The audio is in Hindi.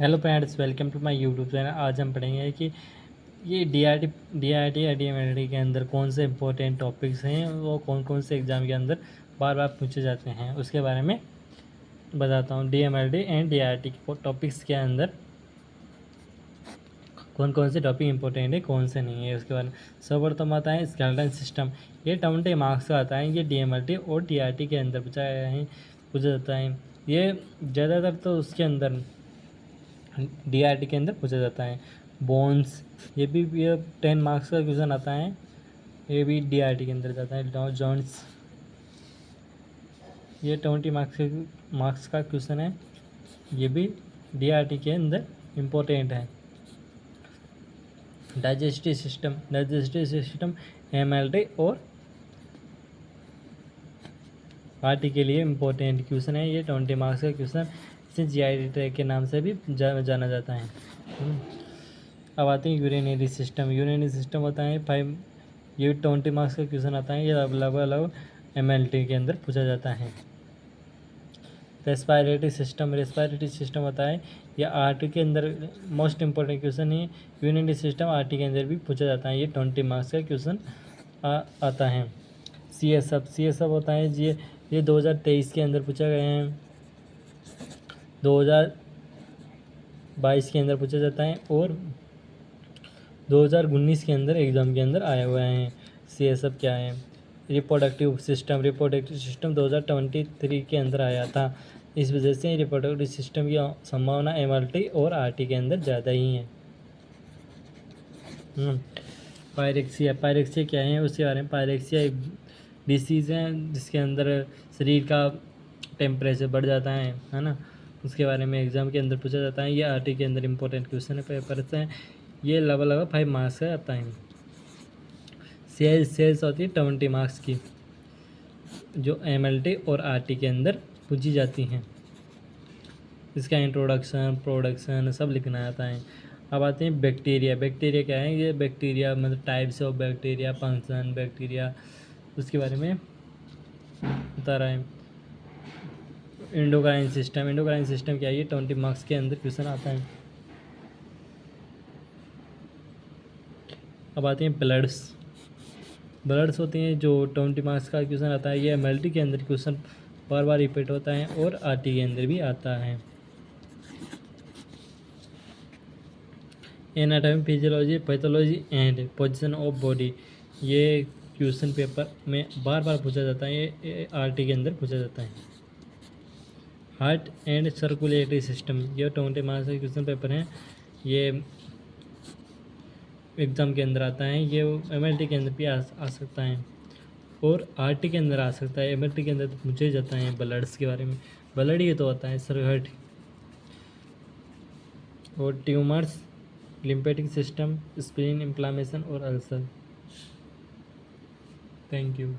Hello friends, welcome to my YouTube channel. आज हम पढ़ेंगे कि ये डी आर टी के अंदर कौन से इंपॉर्टेंट टॉपिक्स हैं, वो कौन कौन से एग्ज़ाम के अंदर बार बार पूछे जाते हैं, उसके बारे में बताता हूँ। D M L D and D R T topics के अंदर कौन कौन से टॉपिक इंपॉर्टेंट है, कौन से नहीं है, उसके बारे में। सर्वप्रथम आता है स्केलेटन सिस्टम। ये 20 मार्क्स का आता है। ये डी एम एल टी और डी आर टी के अंदर पूछा जाता है। ये ज़्यादातर तो उसके अंदर डीआरटी के अंदर पूछा जाता है। बोन्स, ये 10 मार्क्स का क्वेश्चन आता है। ये भी डीआरटी के अंदर जाता है। जॉइंट्स, ये 20 मार्क्स का क्वेश्चन है। ये भी डीआरटी के अंदर इम्पोर्टेंट है। डाइजेस्टिव सिस्टम एमएलटी और आरटी के लिए इम्पोर्टेंट क्वेश्चन है। ये 20 मार्क्स का क्वेश्चन, इसे जीआईडी ट्रैक के नाम से भी जाना जाता है। अब आते हैं यूरिनरी सिस्टम होता है 5। ये 20 मार्क्स का क्वेश्चन आता है। ये लगभग एमएलटी के अंदर पूछा जाता है। रेस्पिरेटरी सिस्टम होता है। यह आरटी के अंदर मोस्ट इंपॉर्टेंट क्वेश्चन है। यूरिनरी सिस्टम आरटी के अंदर भी पूछा जाता है। ये 20 मार्क्स का क्वेश्चन आता है। सी एस एफ होता है। ये 2023 के अंदर पूछा गया है, 2022 के अंदर पूछा जाता है और 2019 के अंदर एग्ज़ाम के अंदर आए हुए हैं। सी एस एफ क्या है? रिप्रोडक्टिव सिस्टम 2023 के अंदर आया था। इस वजह से रिप्रोडक्टिव सिस्टम की संभावना एमएलटी और आरटी के अंदर ज़्यादा ही है। पायरेक्सिया क्या है उसके बारे में। पायरेक्सिया एक डिसीज़ है जिसके अंदर शरीर का टेम्परेचर बढ़ जाता है ना। उसके बारे में एग्ज़ाम के अंदर पूछा जाता है। ये आरटी के अंदर इंपॉर्टेंट क्वेश्चन है, पेपर से। ये लगभग 5 मार्क्स का आता है। सेल्स होती है 20 मार्क्स की, जो एमएलटी और आरटी के अंदर पूछी जाती हैं। इसका इंट्रोडक्शन, प्रोडक्शन सब लिखना आता है। अब आते हैं बैक्टीरिया क्या है? ये बैक्टीरिया मतलब types of bacteria, function bacteria, उसके बारे में बता रहा है। एंडोक्राइन सिस्टम क्या है? ये 20 मार्क्स के अंदर क्वेश्चन आता है। अब आते हैं ब्लड्स होती हैं, जो 20 मार्क्स का क्वेश्चन आता है। ये एमएलटी के अंदर क्वेश्चन बार बार रिपीट होता है और आरटी के अंदर भी आता है। Anatomy, physiology, pathology and position of body, ये क्वेश्चन पेपर में बार बार पूछा जाता है। ये आरटी के अंदर पूछा जाता है। हार्ट एंड सर्कुलेटरी सिस्टम, ये 20 मार्क्स का क्वेश्चन पेपर है। ये एग्ज़ाम के अंदर आता है। ये एमएलटी के अंदर भी आ सकता है और आरटी के अंदर आ सकता है। एमएलटी के अंदर तो पूछे जाता है ब्लड्स के बारे में। ब्लड ये तो आता है सरहट और tumours, lymphatic system, spleen, inflammation और अल्सर। Thank you.